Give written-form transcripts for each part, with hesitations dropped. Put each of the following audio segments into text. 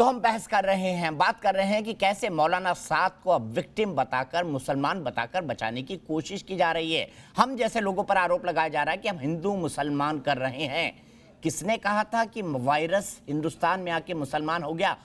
तो हम बहस कर रहे हैं, बात कर रहे हैं कि कैसे मौलाना साद को अब विक्टिम बताकर, मुसलमान बताकर बचाने की कोशिश की जा रही है। हम जैसे लोगों पर आरोप लगाया जा रहा है कि हम हिंदू मुसलमान कर रहे हैं। किसने कहा था कि वायरस हिंदुस्तान में आके मुसलमान हो गया?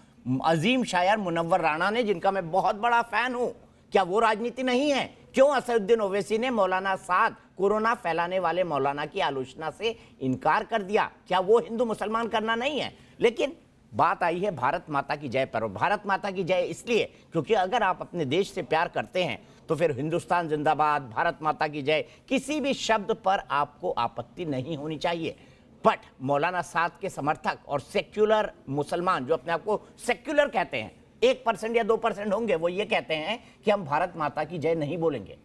अजीम शायर मुनव्वर राणा ने, जिनका मैं बहुत बड़ा फैन हूं। क्या वो राजनीति नहीं है? क्यों असदुद्दीन ओवैसी ने मौलाना साद, कोरोना फैलाने वाले मौलाना की आलोचना से इनकार कर दिया? क्या वो हिंदू मुसलमान करना नहीं है? लेकिन बात आई है भारत माता की जय पर। भारत माता की जय इसलिए क्योंकि अगर आप अपने देश से प्यार करते हैं तो फिर हिंदुस्तान जिंदाबाद, भारत माता की जय, किसी भी शब्द पर आपको आपत्ति नहीं होनी चाहिए। बट मौलाना साद के समर्थक और सेक्युलर मुसलमान जो अपने आप को सेक्युलर कहते हैं, 1% या 2% होंगे, वो ये कहते हैं कि हम भारत माता की जय नहीं बोलेंगे।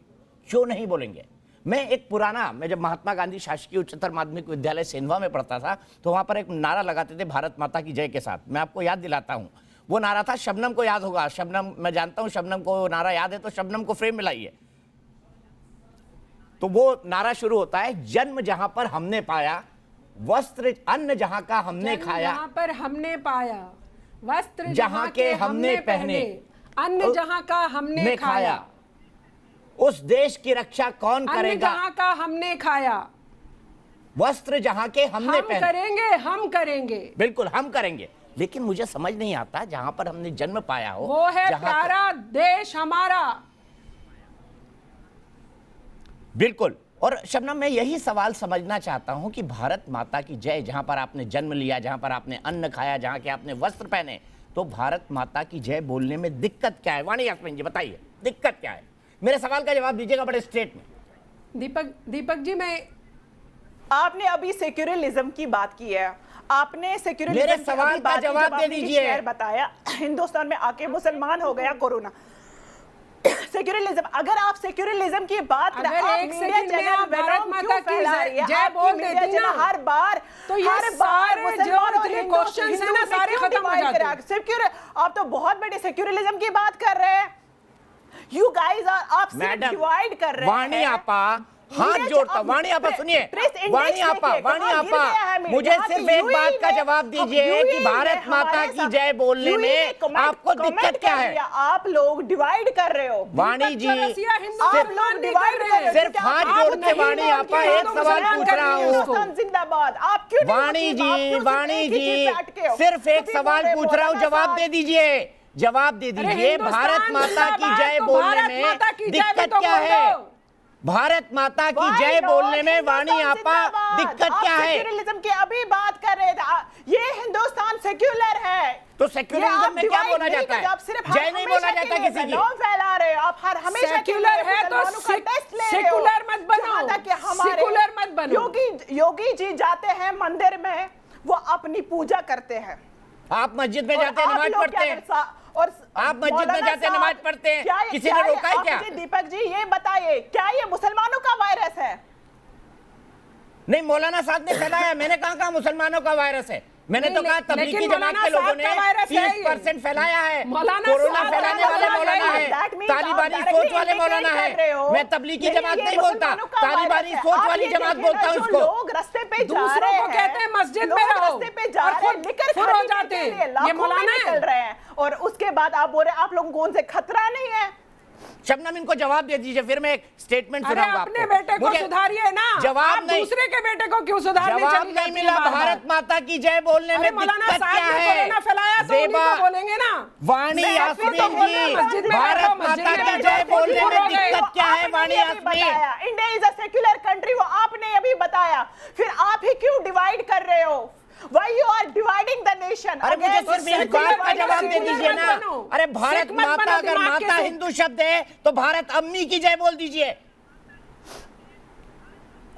क्यों नहीं बोलेंगे? मैं जब महात्मा गांधी शासकीय उच्चतर माध्यमिक विद्यालय सेंधवा में पढ़ता था तो वहां पर एक नारा लगाते थे भारत माता की जय के साथ। मैं आपको याद दिलाता हूं, वो नारा था, शबनम को याद होगा, शबनम, मैं जानता हूं शबनम को नारा याद है, तो शबनम को फ्रेम मिलाइए। तो वो नारा शुरू होता है, जन्म जहां पर हमने पाया, वस्त्र अन्न जहां का हमने खाया, जहां पर हमने पाया, वस्त्र जहां के हमने पहने, अन्न जहां का हमने खाया, उस देश की रक्षा कौन करेगा? जहां का हमने खाया, वस्त्र जहां के हमने पहने, हम करेंगे, बिल्कुल हम करेंगे। लेकिन मुझे समझ नहीं आता, जहां पर हमने जन्म पाया हो, वो है प्यारा देश हमारा। बिल्कुल। और शबनम, मैं यही सवाल समझना चाहता हूं कि भारत माता की जय, जहां पर आपने जन्म लिया, जहां पर आपने अन्न खाया, जहां के आपने वस्त्र पहने, तो भारत माता की जय बोलने में दिक्कत क्या है? वाणी यास्मीन जी बताइए, दिक्कत क्या है? मेरे सवाल का जवाब दीजिएगा बड़े स्ट्रेट में। दीपक जी, आपने अभी सेक्युलरिज्म की बात की है, आपने सेक्युलरिज्म मेरे सवाल का जवाब दे दीजिए। बताया हिंदुस्तान में आके मुसलमान हो गया कोरोना। सेक्युलरिज्म, अगर आप सेक्युलरिज्म की बात अगर एक सेकंड में आप भारत माता की जय बोल देती ना, हर बार तो ये सारे जो इतने क्वेश्चंस हैं ना, सारे खत्म हो जाते। आप तो बहुत बड़े सेक्युलरिज्म की बात कर रहे हैं। You guys are, आप सिर्फ डिवाइड कर रहे हैं। वाणी आपा हाथ जोड़ता, वाणी आपा सुनिए, वाणी आपा मुझे सिर्फ एक बात का जवाब दीजिए कि भारत माता की जय बोलने में आपको दिक्कत क्या है? आप लोग डिवाइड कर रहे हो। वाणी जी, आप लोग डिवाइड कर रहे हो। सिर्फ हाथ जोड़ के वाणी आपा एक सवाल पूछ रहा हूँ। जिंदाबाद। आप क्यों वाणी जी सिर्फ एक सवाल पूछ रहा हूँ, जवाब दे दीजिए, जवाब दे दीजिए। भारत माता की जय बोलने में दिक्कत क्या है? भारत माता की जय बोलने में वाणी आपा दिक्कत क्या है? सेक्युलरिज्म की अभी बात कर रहे थे। ये हिंदुस्तान सेक्युलर है, तो सेक्युलरिज्म में क्या बोला जाता है? जय नहीं बोला जाता किसी की। फैला रहे हो आप, हर हमेशा सेक्युलर है तो सेक्युलर मत बनाओ, सेक्युलर मत बनो। योगी जी जाते हैं मंदिर में, वो अपनी पूजा करते हैं। आप मस्जिद में जाते हैं, नमाज पढ़ते हैं, और आप मस्जिद में जाते हैं, नमाज पढ़ते हैं, किसी ने रोका है क्या? दीपक जी ये बताइए, क्या ये मुसलमानों का वायरस है? नहीं, मौलाना साहब ने फैलाया। मैंने कहा मुसलमानों का वायरस है? मैंने तो कहा तबलीगी जमात के लोगों ने 30% फैलाया है। कोरोना फैलाने वाले मौलाना है, तालिबानी सोच वाले मौलाना है। मैं तबलीगी जमात नहीं बोलता, तालिबानी सोच वाली जमात बोलता हूँ उसको। लोग रास्ते पे जा रहे हैं, कहते हैं मस्जिद में रहो, रास्ते पे जा रहे हैं, लेकर हो जाते हैं, ये मौलाना चल रहे हैं, और उसके बाद आप बोल रहे हैं आप लोगों को उनसे खतरा नहीं है। शबनम, इनको जवाब दे दीजिए, फिर मैं एक स्टेटमेंट सुनाऊंगा आपको। अपने बेटे को सुधारिए ना, जवाब नहीं, दूसरे के बेटे को क्यों सुधारने जवाब नहीं मिला। भारत माता की जय बोलने में दिक्कत क्या है? जेबा बोलेंगे ना, वाणी यास्मीन जी, भारत माता की जय बोलने में दिक्कत क्या है? Vani Yasmin, India is a secular country, वो आपने अभी बताया, फिर आप ही क्यों डिवाइड कर रहे हो? Why you are dividing the nation? अरे मुझे सिर्फ इस बात का जवाब दे दीजिए ना। अरे भारत माता, अगर माता हिंदू शब्द है तो भारत अम्मी की जय बोल दीजिए।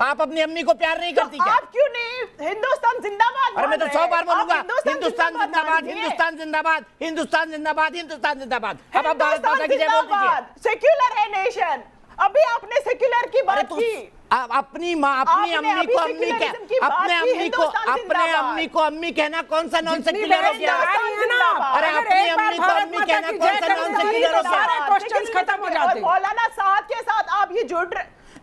आप अपनी अम्मी को प्यार नहीं करती क्या? आप क्यों नहीं हिंदुस्तान जिंदाबाद? अरे मैं तो 100 बार बोलूंगा हिंदुस्तान जिंदाबाद, हिंदुस्तान जिंदाबाद, हिंदुस्तान जिंदाबाद, हिंदुस्तान जिंदाबाद। अब आप भारत माता की जय बोल दीजिए। सेक्युलर है नेशन। अभी आपने सेक्युलर की बात की, अपनी माँ, अपनी अम्मी को अम्मी क्या, अपने अम्मी को अम्मी कहना कौन सा नॉन सेक्युलर हो गया? अरे अपनी अम्मी को अम्मी कहना कौन सा नॉन सेक्युलर हो गया? क्वेश्चंस खत्म हो जाते हैं। मौलाना साहब के साथ आप ये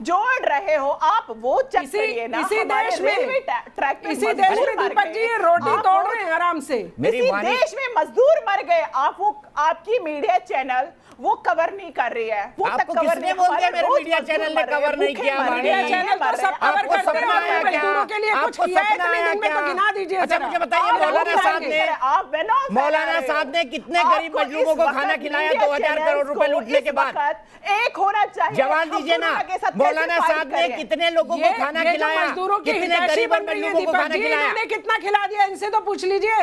जोड़ रहे हो आप, वो चेक करिए ना। इसी हमारे देश में रेलवे ट्रैक पे इसी देश में दीपक जी ये रोटी तोड़ रहे हैं आराम से। इसी देश में मजदूर मर गए, आप वो आपकी मीडिया चैनल वो कवर नहीं कर रही है। वो आपको किसने बोल दिया मेरे मीडिया चैनल ने कवर नहीं किया? मीडिया चैनल तो सब कवर करते हैं, आपने मजदूरों के लिए कुछ किया है इतने दिन में तो गिना दीजिए। अच्छा मुझे बताइए, मौलाना साहब ने कितने गरीब मजलूमों को खाना खिलाया 2000 करोड़ रुपए लूटने के बाद? एक होना चाहिए, जवाब दीजिए ना। मौलाना साहब ने कितने लोगों को खाना खिलाया? मजदूरों की कितने गरीब मजलूमों को खाना खिलाया? कितना खिला दिया इनसे तो पूछ लीजिए।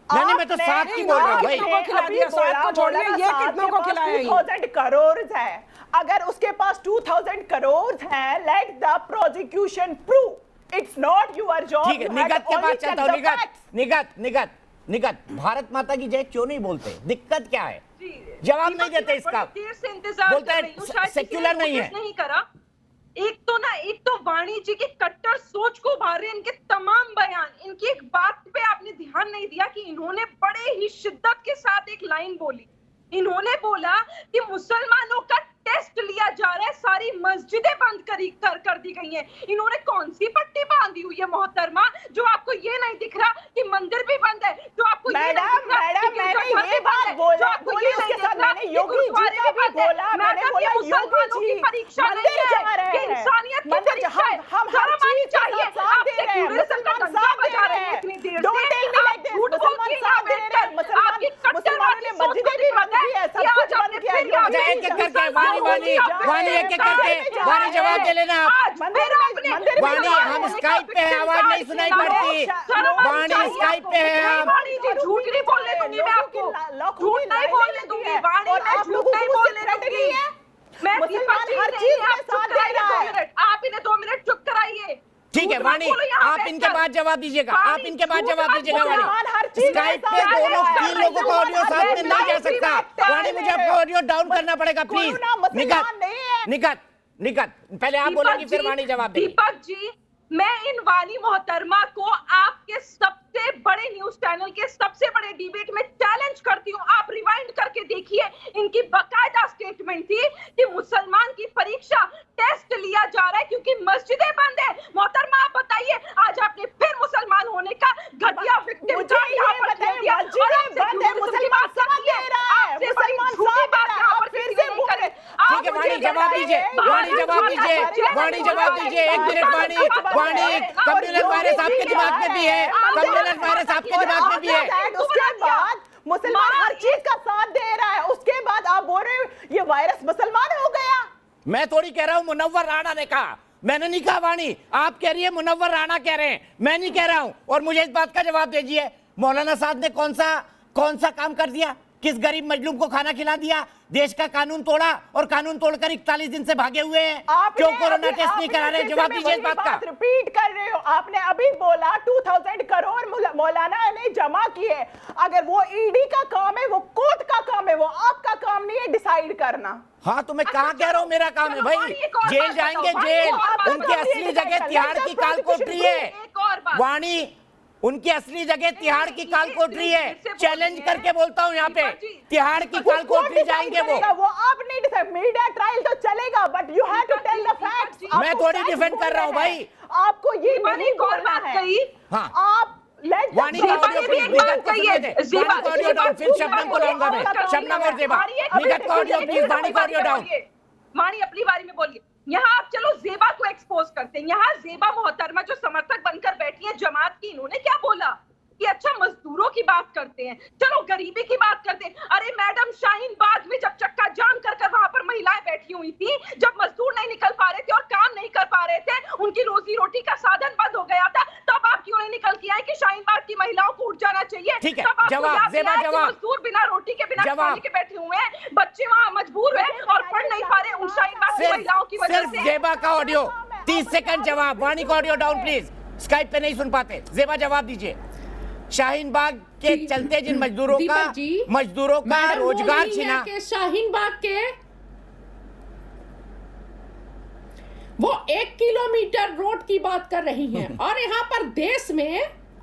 नहीं मैं तो 7 की बोल रहा हूँ भाई। को खिला दिया, 7 को छोड़िए, ये कितनों को खिलाया? 2000 करोड़ है, अगर उसके पास 2000 करोड़ है, let the prosecution prove, it's not your job. ठीक है, निगत के बाद चलता हूँ। निगत भारत माता की जय क्यों नहीं बोलते? दिक्कत क्या है? जवाब नहीं देते इसका, बोलते हैं सेक्युलर नहीं है। नहीं करा। एक तो वाणी जी की कट्टर सोच को उभार रहे इनके तमाम बयान। इनकी एक बात पे आपने ध्यान नहीं दिया कि इन्होंने बड़े ही शिद्दत के साथ एक लाइन बोली। इन्होंने बोला कि मुसलमानों का टेस्ट लिया जा रहा है, सारी मस्जिदें बंद कर दी गई हैं। इन्होंने कौन सी पट्टी बांधी हुई है मोहतरमा, जो आपको ये नहीं दिख रहा कि मंदिर भी बंद है, जो आपको ये नहीं दिख रहा कि मैंने ये बात बोला, बोली उसके साथ मैंने योगी जी का भी बोला, मैंने बोला योगी जी परीक्षा नहीं है, ये इंसानियत की परीक्षा है। हम हर चीज चाहिए, आप सेक्युलरिज्म का डंका बजा रहे हैं इतनी देर से। मुसलमान साथ दे रहे हैं, मुसलमानों ने मस्जिदें भी बंद की है, सब कुछ बंद किया है। एक एक करके वाणी एक एक करके वाणी जवाब दे लेना आप। वाणी हम स्काइप पे है, आवाज नहीं सुनाई पड़ती। वाणी स्काइप पे है हम। वाणी जी झूठ नहीं बोलने दूंगी मैं आपको, झूठ नहीं बोलने दूंगी वाणी, मैं झूठ नहीं बोलने दूंगी। मैं मुसलमान हर चीज में साथ दे रहा है। आप इन्हें 2 मिनट चुप कराइए। ठीक है वाणी, आप इनके बाद जवाब दीजिएगा, आप इनके बाद जवाब दीजिएगा। वाणी स्काइप पे दोनों 3 लोगों का ऑडियो साथ में नहीं जा सकता। वाणी मुझे आपका ऑडियो डाउन करना पड़ेगा प्लीज। निगत पहले आप बोलेंगी फिर वाणी जवाब देगी। दीपक जी, मैं इन वाणी मोहतरमा को आपके सबसे बड़े न्यूज चैनल के सबसे बड़े डिबेट में चैलेंज करती हूँ। आप रिवाइंड करके देखिए, इनकी बकायदा स्टेटमेंट थी कि मुसलमान की परीक्षा टेस्ट लिया जा रहा है क्योंकि मस्जिदें बंद है। मोहतरमा आप बताइए, आज आपने फिर मुसलमान होने का घटिया विक्टिम मुझे ये बताइए, मस्जिदें बंद है, मुसलमान साथ दे रहा है, मुसलमान साथ दे रहा है, आप फिर से बोल रहे हैं। ठीक है वाणी जवाब दीजिए, वाणी जवाब दीजिए, वाणी जवाब दीजिए। 1 मिनट वाणी कम्युनल वायरस आपके दिमाग में भी है, कम्युनल वायरस आपके दिमाग में भी है। उसके बाद मुसलमान हर चीज का साथ दे रहा है, उसके बाद आप बोल रहे हो ये वायरस मुसलमान हो गया। मैं थोड़ी कह रहा हूं, मुनव्वर राणा ने कहा, मैंने नहीं कहा। वाणी आप कह रही है, मुनव्वर राणा कह रहे हैं, मैं नहीं कह रहा हूं। और मुझे इस बात का जवाब दीजिए, मौलाना साहब ने कौन सा काम कर दिया? किस गरीब मजलूम को खाना खिला दिया? देश का कानून तोड़ा और कानून तोड़कर 41 दिन से भागे हुए हैं। क्यों कोरोना टेस्ट नहीं करा रहे? जवाब दीजिए इस बात का। रिपीट कर रहे हो, आपने अभी बोला 2000 करोड़ मौलाना ने जमा किए। अगर वो ईडी का काम है, वो कोर्ट का काम है, वो आपका काम नहीं है डिसाइड करना। हाँ तो मैं कहाँ कह रहा हूँ मेरा काम है भाई। जेल जाएंगे, जेल। उनकी असली जगह तिहाड़ की काल कोठरी है वाणी, उनकी असली जगह तिहाड़ की काल कोठरी है। चैलेंज करके बोलता हूँ यहाँ पे, तिहाड़ की काल कोठरी जाएंगे वो आप नहीं डिसाइड। मीडिया ट्रायल तो चलेगा, but you have to tell the facts. मैं थोड़ी डिफेंड कर रहा हूँ भाई, आपको ये नहीं बोलना है। हाँ आप वाणी का ऑडियो प्लीज, निगत को सुनने दे। वाणी का ऑडियो डाउन, फिर शबनम को लाऊंगा मैं, शबनम और ज़ेबा। निगत का ऑडियो प्लीज, वाणी का ऑडियो डाउन। वाणी अपनी बारी में बोलिए। यहाँ आप चलो ज़ेबा को एक्सपोज करते हैं। यहाँ ज़ेबा मोहतरमा जो समर्थक बनकर बैठी है जमात की, इन्होंने क्या बोला कि अच्छा मजदूरों की बात करते हैं, चलो गरीबी की बात करते हैं। अरे मैडम, शाहीन बाग में जब चक्का जाम कर वहां पर महिलाएं बैठी हुई थी, जब मजदूर नहीं निकल पा रहे थे और काम नहीं कर पा रहे थे, उनकी रोजी रोटी का साधन बंद हो गया था, तब आप क्यों नहीं निकल के आए कि शाहीन बाग की महिलाओं को उठ जाना चाहिए? ठीक है, तब आपको जवाब, याद ज़ेबा नहीं आया कि जवाब। मजदूर बिना रोटी के, बिना खाने के बैठे हुए हैं, बच्चे वहां मजबूर हैं और पढ़ नहीं पा रहे उन शाहीन बाग की महिलाओं की वजह सिर्फ से। ज़ेबा का ऑडियो 30 सेकंड जवाब। वाणी का ऑडियो डाउन प्लीज, स्काइप पे नहीं सुन पाते। ज़ेबा जवाब दीजिए। शाहीन बाग के चलते जिन मजदूरों का रोजगार छिना, शाहीन बाग के वो 1 किलोमीटर रोड की बात कर रही हैं और यहाँ पर देश में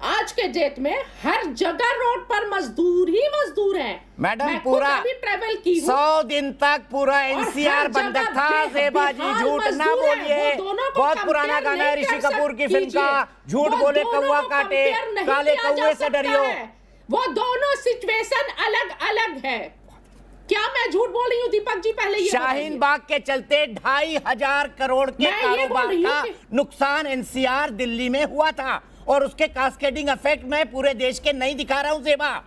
आज के डेट में हर जगह रोड पर मजदूर ही मजदूर मजदूर है मैडम मैं पूरा खुद अभी ट्रेवल की हूं 100 दिन तक पूरा हर एनसीआर बंद जगह था। ज़ेबा जी बिहार झूठ ना मजदूर है, बोलिए, वो दोनों को बहुत पुराना compare गाना है नहीं ऋषि कर कपूर की फिल्म का, कीजिए। झूठ वो बोले दोनों कौवा को काटे, compare नहीं काले किया जा कौवे से सकता डरियो। है। वो दोनों सिचुएशन अलग अलग है। क्या मैं झूठ बोल रही हूँ दीपक जी? पहले ये शाहीन बताइए। बाग के चलते 2,500 करोड़ के मैं ये बोल कारोबार रही हूँ का कि- नुकसान एनसीआर दिल्ली में हुआ था और उसके कास्केडिंग इफेक्ट मैं पूरे देश के नहीं दिखा रहा हूं ज़ेबा।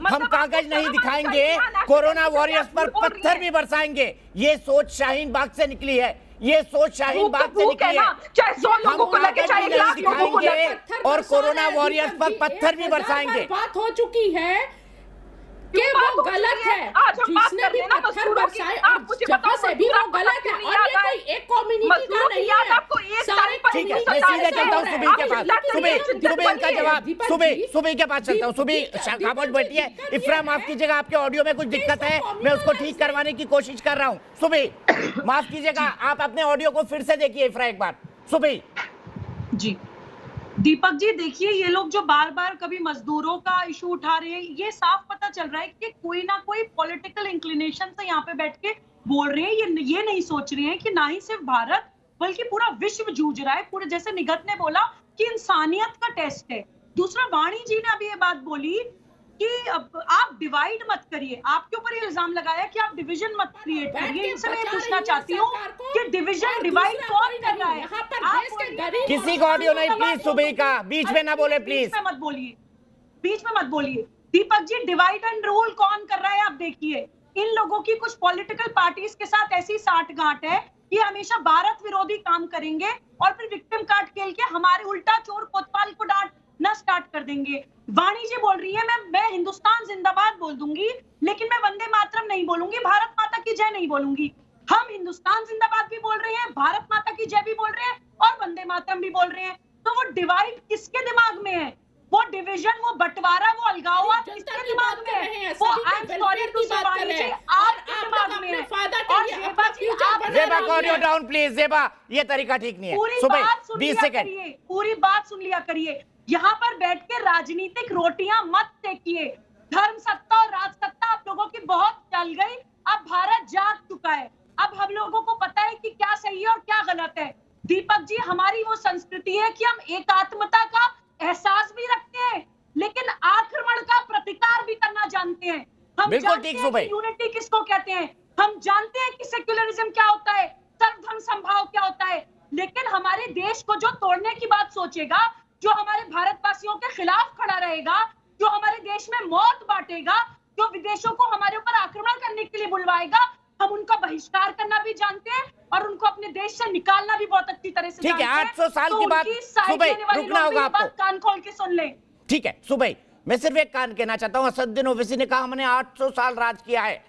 हम कागज नहीं दिखाएंगे, कोरोना वॉरियर्स पर पत्थर भी बरसाएंगे। ये सोच शाहीन बाग से निकली है, ये सोच शाहीन बाग से निकली है। चाहे 100 लोगों को लगे, हम चाहे 1 लाख लोगों को लगे। दिखाएंगे और कोरोना वॉरियर्स पर पत्थर भी बरसाएंगे। बात हो चुकी है कि वो गलत है। आज हम बात जिसने कर भी रहे हैं ना पत्थर मजदूरों की, बरसाए आप और मुझे जगह बताओ से भी वो मजदूरों गलत की है। याद और ये आए। कोई एक कम्युनिटी का मजदूरों की नहीं याद है। आपको एक सारे टाइम पर ठीक है, community मैं का सीधे ऐसे चलता हो हूँ रहा है। सुबह के अब पास। लेकिन सुबह ये सुबह इनका बनिए, जवाब, दीपक सुबह जी, सुबह के पास चलता हूँ। सुबह दीपक खामोश जी, बैठी है। दिक्कत इफ्रा ये माफ है कीजिएगा, आपके ऑडियो में कुछ दिक्कत है, मैं उसको ठीक करवाने की कोशिश कर रहा हूँ। सुबह माफ कीजिएगा, आप अपने ऑडियो को फिर से देखिए इफ्रा एक बार। सुबह जी दीपक जी, देखिए ये लोग जो बार बार कभी मजदूरों का इशू उठा रहे हैं, ये साफ पता चल रहा है कि कोई ना कोई पॉलिटिकल इंक्लिनेशन से यहाँ पे बैठ के बोल रहे हैं। ये नहीं सोच रहे हैं कि ना ही सिर्फ भारत बल्कि पूरा विश्व जूझ रहा है। पूरे जैसे निगत ने बोला कि इंसानियत का टेस्ट है। दूसरा, वाणी जी ने अभी ये बात बोली कि आप डिवाइड मत करिए। आपके ऊपर ये इल्जाम लगाया कि आप डिवीजन मत क्रिएट करिए। इनसे मैं पूछना चाहती हूँ कि डिवीजन डिवाइड कौन कर रहा है? आप किसी को ऑडियो नहीं प्लीज, सुबह का बीच में ना बोले प्लीज। बीच में मत बोलिए, बीच में मत बोलिए। Deepak ji, divide and rule कौन कर रहा है? आप देखिए, इन लोगों की कुछ पॉलिटिकल पार्टीज के साथ ऐसी साठगांठ है कि हमेशा भारत विरोधी काम करेंगे और फिर विक्टिम कार्ड खेल के हमारे उल्टा चोर कोतवाल को डांटना स्टार्ट कर देंगे। वाणी जी बोल रही है मैं हिंदुस्तान जिंदाबाद बोल दूंगी, लेकिन मैं वंदे मातरम नहीं बोलूंगी, भारत माता की जय नहीं बोलूंगी। हम हिंदुस्तान जिंदाबाद भी बोल रहे हैं, भारत माता की जय भी बोल रहे हैं और वंदे मातरम भी बोल रहे हैं। तो वो डिवाइड किसके दिमाग में है? वो डिवीजन, वो बंटवारा, वो अलगाववाद किसके दिमाग में है? वो आई एम सॉरी टू से वाणी जी, आपके दिमाग में है। और ज़ेबा जी, आप ज़ेबा का ऑडियो डाउन प्लीज। ज़ेबा, ये तरीका ठीक नहीं है। पूरी सुबह बात सुन 20 लिया सेकंड। करिए, पूरी बात सुन लिया करिए। यहाँ पर बैठ के राजनीतिक रोटियां मत सेकिए। धर्म सत्ता और राज सत्ता आप लोगों की बहुत चल गई। अब भारत जाग चुका है। अब हम लोगों को पता है कि क्या सही है और क्या गलत है। दीपक जी, हमारी वो संस्कृति है कि हम एकात्मता का एहसास भी रखते हैं, लेकिन आक्रमण का प्रतिकार भी करना जानते हैं। हम बिल्कुल जानते ठीक हैं सुबह। कि यूनिटी किसको कहते हैं, हम जानते हैं कि सेक्युलरिज्म क्या होता है, सर्वधर्म संभाव क्या होता है। लेकिन हमारे देश को जो तोड़ने की बात सोचेगा, जो हमारे भारतवासियों के खिलाफ खड़ा रहेगा, जो हमारे देश में मौत बांटेगा, जो विदेशों को हमारे ऊपर आक्रमण करने के लिए बुलवाएगा, हम उनका बहिष्कार करना भी जानते हैं और उनको अपने देश से निकालना भी बहुत अच्छी तरह से ठीक है, जानते हैं। 800 साल तो की बात उनकी साइड सुबह लेने वाले रुकना लोग भी होगा ये बात आपको। कान खोल के सुन लें। ठीक है सुबह, मैं सिर्फ एक कान कहना चाहता हूं, असदुद्दीन ओवैसी ने कहा हमने 800 साल राज किया है।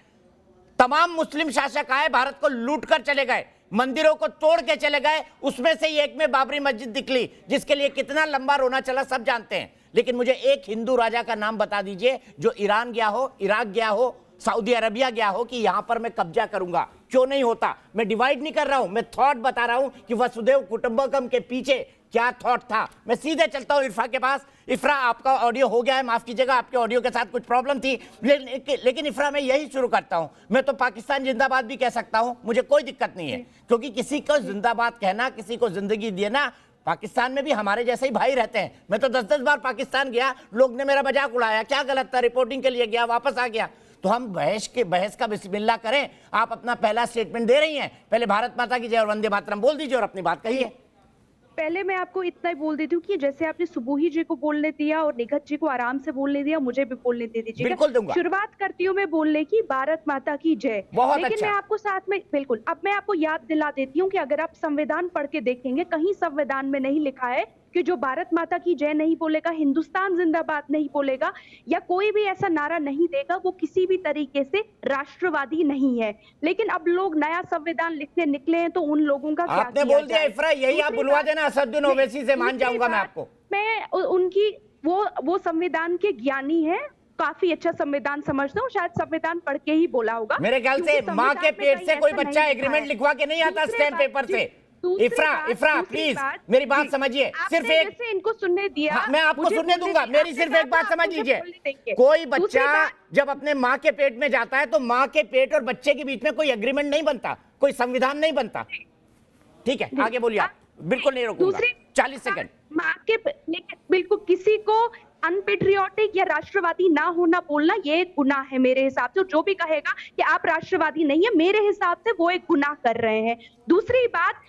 तमाम मुस्लिम शासक आए, भारत को लूट कर चले गए, मंदिरों को तोड़ के चले गए, उसमें से एक में बाबरी मस्जिद निकली, जिसके लिए कितना लंबा रोना चला सब जानते हैं। लेकिन मुझे एक हिंदू राजा का नाम बता दीजिए जो ईरान गया हो, इराक गया हो, सऊदी अरबिया गया हो कि यहां पर मैं कब्जा करूंगा। क्यों नहीं होता? मैं डिवाइड नहीं कर रहा हूं, मैं थॉट बता रहा हूं कि वसुदेव कुटुंबकम के पीछे क्या थॉट था। मैं सीधे चलता हूं इरफा के पास। इफ्रा, आपका ऑडियो हो गया है, माफ कीजिएगा, आपके ऑडियो के साथ कुछ प्रॉब्लम थी, लेकिन इफ्रा मैं यही शुरू करता हूं। मैं तो पाकिस्तान जिंदाबाद भी कह सकता हूं, मुझे कोई दिक्कत नहीं है, क्योंकि किसी को जिंदाबाद कहना, किसी को जिंदगी देना, पाकिस्तान में भी हमारे जैसे ही भाई रहते हैं। मैं तो 10-10 बार पाकिस्तान गया, लोग ने मेरा मजाक उड़ाया, क्या गलत था, रिपोर्टिंग के लिए गया, वापस आ गया। तो हम बहस का बिस्मिल्लाह करें। आप अपना पहला स्टेटमेंट दे रही हैं, पहले भारत माता की जय और वंदे मातरम बोल दीजिए और अपनी बात कहिए। पहले मैं आपको इतना ही बोल देती हूँ कि जैसे आपने सुबोही जी को बोलने दिया और निगत जी को आराम से बोलने दिया, मुझे भी बोलने दे दीजिएगा। बिल्कुल दूंगा। शुरुआत करती हूँ मैं बोलने की, भारत माता की जय। बहुत लेकिन अच्छा। मैं आपको साथ में बिल्कुल, अब मैं आपको याद दिला देती हूँ कि अगर आप संविधान पढ़ के देखेंगे, कहीं संविधान में नहीं लिखा है कि जो भारत माता की जय नहीं बोलेगा, हिंदुस्तान जिंदाबाद नहीं बोलेगा या कोई भी ऐसा नारा नहीं देगा, वो किसी भी तरीके से राष्ट्रवादी नहीं है। लेकिन अब लोग नया संविधान लिखने निकले हैं, तो उन लोगों का क्या आपने किया बोल दिया जाए? इफ्रा, यही आप दूसरी बुलवा बात- देना असदुद्दीन ओवैसी से, मान दूसरी जाऊंगा मैं बात, आपको। मैं उनकी वो संविधान के ज्ञानी है, काफी अच्छा संविधान समझता हूँ, शायद संविधान पढ़ के ही बोला होगा। मेरे ख्याल से क्योंकि माँ के संविधान में पेट कहीं से कोई ऐसा बच्चा नहीं एग्रीमेंट लिखा है। लिखवा के नहीं आता दूसरी स्टैम्प बात- पेपर जी, से। इफ्रा प्लीज मेरी बात समझिए, सिर्फ एक जैसे इनको सुनने दिया। हाँ, मैं आपको सुनने दूंगा, मेरी सिर्फ एक बात समझ लीजिए। कोई बच्चा जब अपने माँ के पेट में जाता है तो माँ के पेट और बच्चे के बीच में कोई एग्रीमेंट नहीं बनता, कोई संविधान नहीं बनता। ठीक है, आगे बोलिए आप, बिल्कुल नहीं रोकूंगा, 40 सेकंड। माँ के बिल्कुल किसी को अनपेट्रियोटिक या राष्ट्रवादी ना होना बोलना ये एक गुनाह है मेरे हिसाब से। जो भी कहेगा कि आप राष्ट्रवादी नहीं है, मेरे हिसाब से वो एक गुनाह कर रहे हैं। दूसरी बात,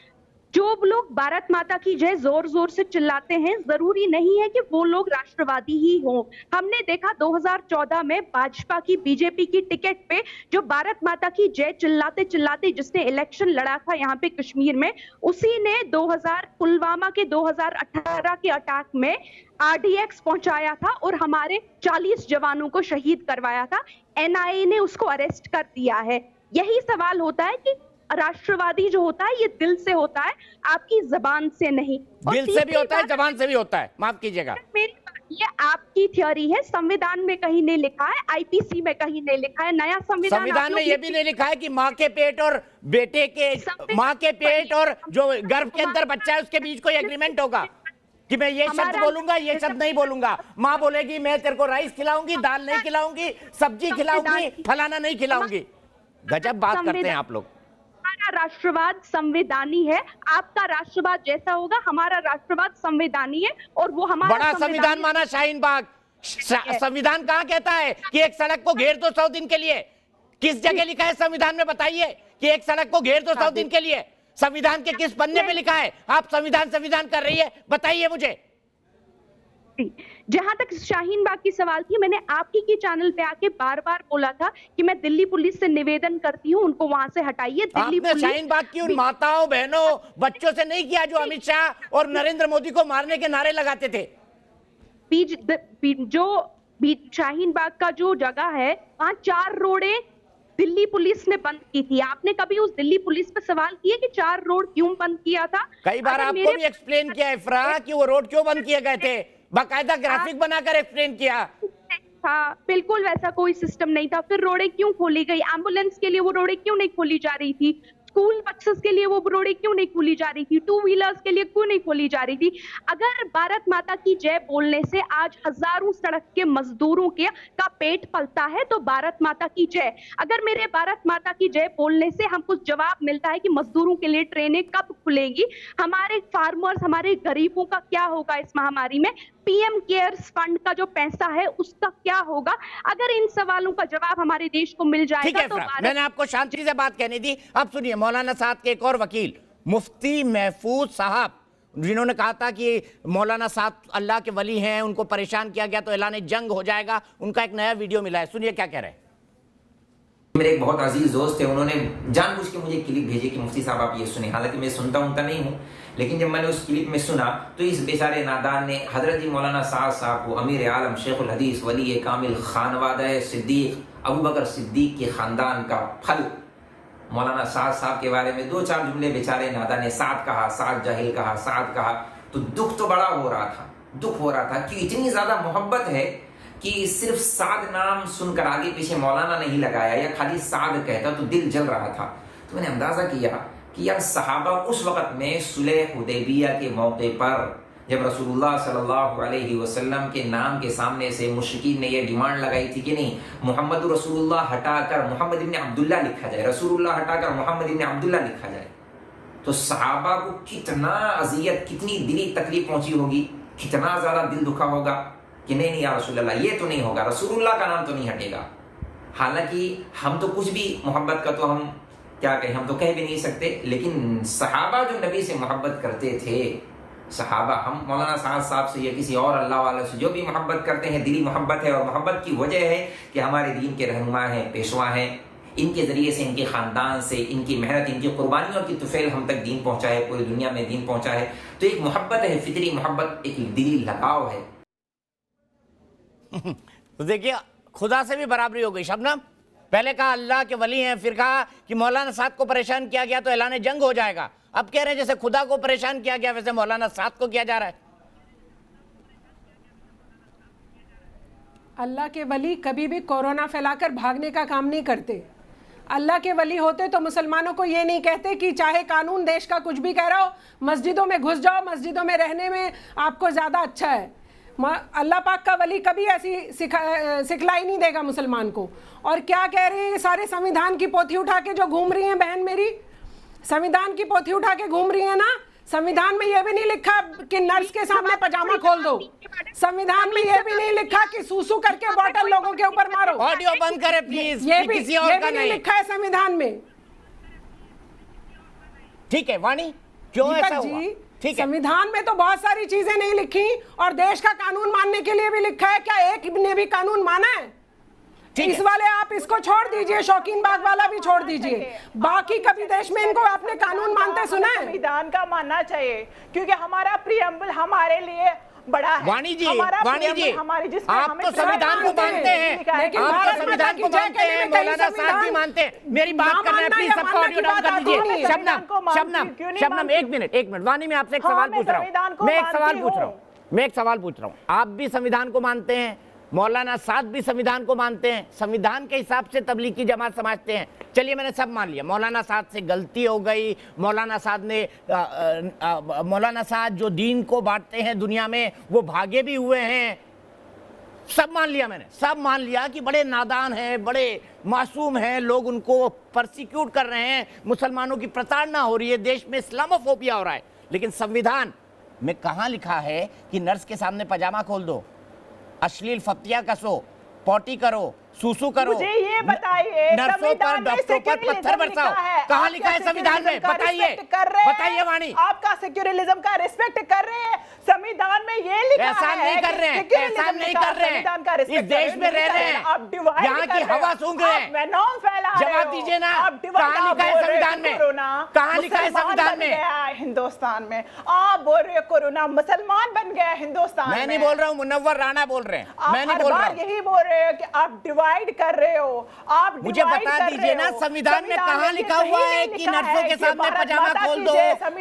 जो लोग भारत माता की जय जोर जोर से चिल्लाते हैं, जरूरी नहीं है कि वो लोग राष्ट्रवादी ही हों। हमने देखा 2014 में भाजपा की बीजेपी की टिकट पे जो भारत माता की जय चिल्लाते चिल्लाते जिसने इलेक्शन लड़ा था यहाँ पे कश्मीर में, उसी ने पुलवामा के 2018 के अटैक में RDX पहुंचाया था और हमारे 40 जवानों को शहीद करवाया था। NIA ने उसको अरेस्ट कर दिया है। यही सवाल होता है कि राष्ट्रवादी जो होता है ये दिल से होता है, आपकी जबान से नहीं। दिल से भी होता है, जबान से भी होता है, माफ कीजिएगा। ये आपकी थ्योरी है, संविधान में कहीं नहीं लिखा है, IPC में कहीं नहीं लिखा है। नया संविधान में ये भी नहीं लिखा है कि माँ के पेट और बेटे के, माँ के पेट और जो गर्भ के अंदर बच्चा है उसके बीच कोई एग्रीमेंट होगा कि मैं ये शब्द बोलूंगा, ये शब्द नहीं बोलूंगा। माँ बोलेगी मैं तेरे को राइस खिलाऊंगी, दाल नहीं खिलाऊंगी, सब्जी खिलाऊंगी, फलाना नहीं खिलाऊंगी। गजब बात करते हैं आप लोग। हमारा राष्ट्रवाद संवैधानी है, आपका राष्ट्रवाद जैसा होगा, हमारा राष्ट्रवाद संवैधानी है और वो हमारा बड़ा संविधान माना शाहीन बाग। संविधान कहाँ कहता है कि एक सड़क को घेर दो 100 दिन के लिए? किस जगह लिखा है संविधान में, बताइए, कि एक सड़क को घेर दो 100 दिन के लिए? संविधान के किस पन्ने पे लिखा है? आप संविधान कर रही है, बताइए मुझे। जहां तक शाहीन बाग की सवाल थी, मैंने आपकी की चैनल पे आके बार बार बोला था कि मैं दिल्ली पुलिस से निवेदन करती हूं, उनको वहां से हटाइए। दिल्ली पुलिस शाहीन बाग की उन माताओं बहनों बच्चों से नहीं किया जो अमित शाह और नरेंद्र मोदी को मारने के नारे लगाते थे। शाहीन बाग का जो जगह है वहां 4 रोडें दिल्ली पुलिस ने बंद की थी। आपने कभी उस दिल्ली पुलिस पे सवाल किया कि 4 रोड क्यों बंद किया था? कई बार आपको भी एक्सप्लेन किया इफ्रा कि वो रोड क्यों बंद किए गए थे, बाकायदा ग्राफिक बनाकर एक्सप्लेन किया। हाँ, बिल्कुल वैसा कोई सिस्टम नहीं था। फिर रोडें क्यों खोली गई? एम्बुलेंस के लिए वो रोडें क्यों नहीं खोली जा रही थी? स्कूल बसेस के लिए वो रोडें क्यों नहीं खोली जा रही थी? 2 व्हीलर्स के लिए क्यों नहीं खोली जा रही थी? अगर भारत माता की जय बोलने से आज हजारों सड़क के मजदूरों का पेट पलता है तो भारत माता की जय। अगर मेरे भारत माता की जय बोलने से हमको जवाब मिलता है कि मजदूरों के लिए ट्रेनें कब खुलेंगी, हमारे फार्मर्स, हमारे गरीबों का क्या होगा इस महामारी में, PM केयर्स फंड का जो पैसा है उसका क्या होगा, अगर इन सवालों का जवाब हमारे देश को मिल जाएगा तो मैंने आपको शांति से बात कहनी थी। अब सुनिए, मौलाना साद के एक और वकील मुफ्ती महफूज साहब, जिन्होंने कहा था कि मौलाना साद अल्लाह के वली हैं, उनको परेशान किया गया तो ऐलान जंग हो जाएगा, उनका एक नया वीडियो मिला है, सुनिए क्या कह रहे हैं। मेरे एक बहुत अजीज दोस्त थे, उन्होंने जानबूझ के मुझे क्लिप भेजी कि मुफ्ती साहब आप ये सुने। हालांकि मैं सुनता नहीं हूँ, लेकिन जब मैंने उस क्लिप में सुना तो इस बेचारे नादान ने हजरत जी मौलाना साद साहब को अमीर आलम शेखुल हदीस वली कामिल खानवादा सिद्दीक अबू बकर सिद्दीक के खानदान का फल मौलाना साद साहब के बारे में 2-4 जुमले बेचारे नादान ने साद कहा, साद जाहिल कहा, साद कहा, तो दुख तो बड़ा हो रहा था कि इतनी ज्यादा मोहब्बत है कि सिर्फ साद नाम सुनकर आगे पीछे मौलाना नहीं लगाया या खाली साद कहता तो दिल जल रहा था। तो मैंने अंदाजा किया कि यार सहाबा उस वक्त में सुलह हुदैबिया के मौके पर जब रसूलुल्लाह सल्लल्लाहु अलैहि वसल्लम के नाम के सामने से मुश्रिकीन ने यह डिमांड लगाई थी कि नहीं, मोहम्मद रसूलुल्लाह हटाकर मोहम्मद इब्न अब्दुल्ला लिखा जाए, रसूलुल्लाह हटाकर मोहम्मद इब्न अब्दुल्ला लिखा जाए, तो सहाबा को कितना अजियत, कितनी दिली तकलीफ पहुंची होगी, कितना ज्यादा दिल दुखा होगा कि नहीं या रसूलुल्लाह ये तो नहीं होगा, रसूलुल्लाह का नाम तो नहीं हटेगा। हालांकि हम तो कुछ भी मोहब्बत का तो हम क्या कहें, हम तो कह भी नहीं सकते, लेकिन सहाबा जो नबी से मोहब्बत करते थे, सहाबा, हम मौलाना साद साहब से या किसी और अल्लाह वाले से जो भी मोहब्बत करते हैं, दिली मोहब्बत है, और मोहब्बत की वजह है कि हमारे दीन के रहनुमा हैं, पेशवा हैं, इनके जरिए से, इनके खानदान से, इनकी मेहनत, इनकी कुर्बानियों की तुफैल हम तक दीन पहुंचा है, पूरी दुनिया में दीन पहुंचा है। तो एक मोहब्बत है, फितरी मोहब्बत, एक दिली लगाव है। तो देखिए, खुदा से भी बराबरी हो गई। शबनम, पहले कहा अल्लाह के वली हैं, फिर कहा कि मौलाना साद को परेशान किया गया तो ऐलान जंग हो जाएगा। अब कह रहे हैं जैसे खुदा को परेशान किया गया वैसे मौलाना साद को किया जा रहा है। अल्लाह के वली कभी भी कोरोना फैलाकर भागने का काम नहीं करते। अल्लाह के वली होते तो मुसलमानों को ये नहीं कहते कि चाहे कानून देश का कुछ भी कह रहा हो, मस्जिदों में घुस जाओ, मस्जिदों में रहने में आपको ज़्यादा अच्छा है। अल्लाह पाक का वली कभी ऐसी सिखलाई नहीं देगा मुसलमान को। और क्या कह रहे हैं ये सारे, संविधान की पोथी उठा के जो घूम रही हैं बहन मेरी, संविधान की पोथी उठा के घूम रही है ना। संविधान में यह भी नहीं लिखा कि नर्स के सामने पजामा खोल दो, संविधान में यह भी नहीं लिखा कि सूसू करके बॉटल लोगों के ऊपर मारो। ऑडियो बंद करें प्लीज, ये भी किसी और का नहीं लिखा है संविधान में। ठीक है वाणी, क्यों ऐसा हुआ? ठीक है, संविधान में तो बहुत सारी चीजें नहीं लिखी और देश का कानून मानने के लिए भी लिखा है। क्या एक ने भी कानून माना है? इस वाले आप इसको छोड़ दीजिए, शौकीन बाग वाला भी छोड़ दीजिए, बाकी कभी देश में इनको आपने कानून मानते सुना है? संविधान का मानना चाहिए क्योंकि हमारा प्रियम्बल हमारे लिए बड़ा है। वाणी जी, वाणी जी, आप तो संविधान को मानते हैं, आप तो संविधान को मानते हैं, मौलाना साहब भी मानते हैं। मेरी बात कर रहे हैं, प्लीज सबका ऑडियो डाउन कर दीजिए। शबनम एक मिनट, वाणी, मैं आपसे एक सवाल पूछ रहा हूँ, मैं एक सवाल पूछ रहा हूँ। आप भी संविधान को मानते हैं, मौलाना साहब भी संविधान को मानते हैं, संविधान के हिसाब से तबलीग की जमात समझते हैं। चलिए मैंने सब मान लिया, मौलाना साहब से गलती हो गई, मौलाना साहब जो दीन को बांटते हैं दुनिया में वो भागे भी हुए हैं, सब मान लिया मैंने, सब मान लिया कि बड़े नादान हैं, बड़े मासूम हैं, लोग उनको परसिक्यूट कर रहे हैं, मुसलमानों की प्रताड़ना हो रही है, देश में इस्लामोफोबिया हो रहा है। लेकिन संविधान में कहाँ लिखा है कि नर्स के सामने पजामा खोल दो, अश्लील फतिया कसो, पॉटी करो, सूसू करो, मुझे ये बताइए नर्सों पर, डॉक्टरों पर पत्थर बरसाओ, कहाँ लिखा है संविधान में? बताइए वाणी। आपका सेक्युलरिज्म का रिस्पेक्ट कर रहे हैं, संविधान में ये लिखा है। ऐसा नहीं कर रहे हैं, ऐसा नहीं कर रहे हैं, इस देश में रह रहे हैं, यहाँ की हवा सूंघ रहे हैं, जवाब दीजिए ना, कहाँ लिखा है संविधान में? कहाँ लिखा है संविधान में? हिंदुस्तान में आप बोल रहे हो कोरोना मुसलमान बन गया हिंदुस्तान। मैं नहीं बोल रहा हूँ, मुनव्वर राणा बोल रहे हैं, मैं नहीं बोल रहा हूँ। यही बोल रहे हो कि आप डिवाइड कर रहे हो, आप मुझे बता दीजिए ना, संविधान में कहाँ लिखा हुआ है कि नर्सों के सामने पजामा खोल दो,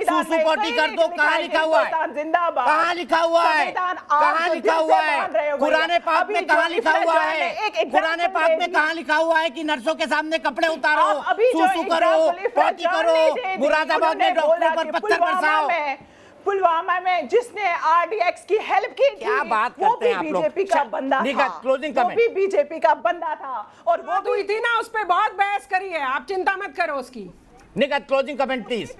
सूसू पोटी कर दो? कहाँ लिखा हुआ है? जिंदाबाद। कहाँ लिखा हुआ है? कहाँ लिखा हुआ है? कुरान पाक में कहाँ लिखा हुआ है? कुरान पाक में कहाँ लिखा हुआ है कि नर्सों के सामने कपड़े उतारो, सूसू करो, पोटी करो, मुरादाबाद में डॉक्टरों पर पत्थर बरसाओ? पुलवामा में जिसने आरडीएक्स की हेल्प की थी, क्या बात करते हैं आप लोग? बीजेपी का बंदा था, वो भी बीजेपी का बंदा था। और वो तो थी ना, उस पे बहुत बहस करी है, आप चिंता मत करो उसकी। निगत क्लोजिंग कमेंट प्लीज।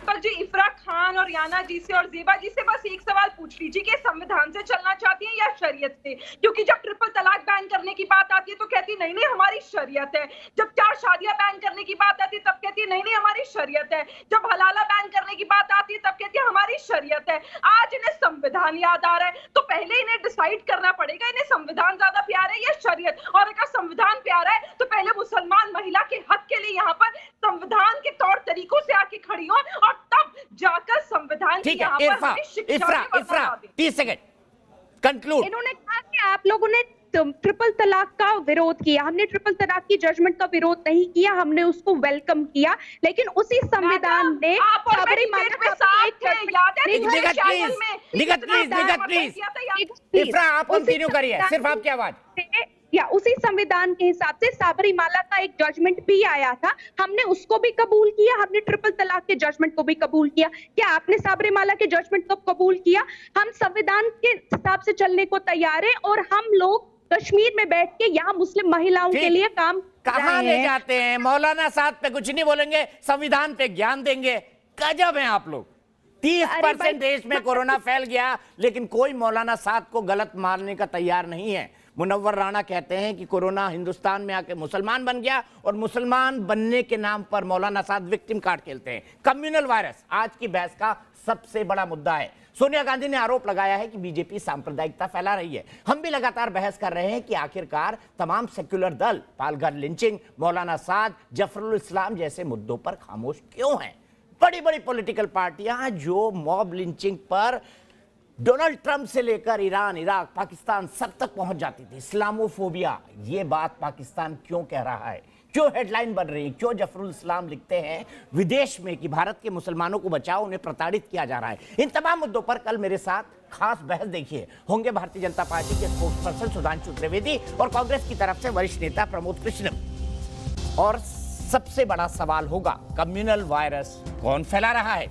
पर जी इफरा खान और याना जी से और जेबा जी से बस एक सवाल पूछ लीजिए कि संविधान से चलना चाहती हैं या शरीयत से? क्योंकि जब ट्रिपल तलाक बैन करने की बात आती है तो कहती नहीं नहीं हमारी शरीयत है, जब 4 शादियां बैन करने की बात आती है तब कहती है नहीं नहीं हमारी शरीयत है, जब हलाला बैन करने की बात आती है तब कहती है हमारी शरीयत है। आज इन्हें संविधान याद आ रहा है तो पहले इन्हें डिसाइड करना पड़ेगा इन्हें संविधान ज्यादा प्यारा है या शरीयत। और अगर संविधान प्यारा है तो पहले मुसलमान महिला के हक के लिए यहाँ पर संविधान के तौर तरीकों से आके खड़ी हो और तब जाकर संविधान की यहाँ पर इफ्रा 30 सेकंड कंक्लूड। इन्होंने कहा कि आप लोगों ने ट्रिपल तलाक का विरोध किया, हमने ट्रिपल तलाक की जजमेंट का विरोध नहीं किया, हमने उसको वेलकम किया, लेकिन उसी संविधान ने इफ्रा आप कंटिन्यू करिए, सिर्फ आपकी आवाज। या उसी संविधान के हिसाब से साबरीमाला का एक जजमेंट भी आया था, हमने उसको भी कबूल किया, हमने ट्रिपल तलाक के जजमेंट को भी कबूल किया। क्या आपने साबरीमाला के जजमेंट को कबूल किया? हम संविधान के हिसाब से चलने को तैयार हैं और हम लोग कश्मीर में बैठ के यहाँ मुस्लिम महिलाओं के लिए काम कहाँ ले जाते हैं? मौलाना साहब पे कुछ नहीं बोलेंगे, संविधान पे ज्ञान देंगे। गजब है आप लोग। 30% देश में कोरोना फैल गया लेकिन कोई मौलाना साहब को गलत मानने का तैयार नहीं है। मुनव्वर राणा कहते हैं कि कोरोना हिंदुस्तान में आके मुसलमान बन गया और मुसलमान बनने के नाम पर मौलाना साहब विक्टिम कार्ड खेलते हैं। कम्युनल वायरस आज की बहस का सबसे बड़ा मुद्दा है। सोनिया गांधी ने आरोप लगाया है कि बीजेपी सांप्रदायिकता फैला रही है। हम भी लगातार बहस कर रहे हैं कि आखिरकार तमाम सेक्युलर दल पालघर लिंचिंग, मौलाना साद, जफरुल इस्लाम जैसे मुद्दों पर खामोश क्यों हैं? बड़ी बड़ी पॉलिटिकल पार्टियां जो मॉब लिंचिंग पर डोनाल्ड ट्रंप से लेकर ईरान, इराक, पाकिस्तान सब तक पहुंच जाती थी। इस्लामोफोबिया, ये बात पाकिस्तान क्यों कह रहा है? क्यों हेडलाइन बन रही है? क्यों जफरुल इस्लाम लिखते हैं विदेश में कि भारत के मुसलमानों को बचाओ, उन्हें प्रताड़ित किया जा रहा है? इन तमाम मुद्दों पर कल मेरे साथ खास बहस देखिए होंगे भारतीय जनता पार्टी के स्पोक्स पर्सन सुधांशु त्रिवेदी और कांग्रेस की तरफ से वरिष्ठ नेता प्रमोद कृष्णन। और सबसे बड़ा सवाल होगा कम्युनल वायरस कौन फैला रहा है।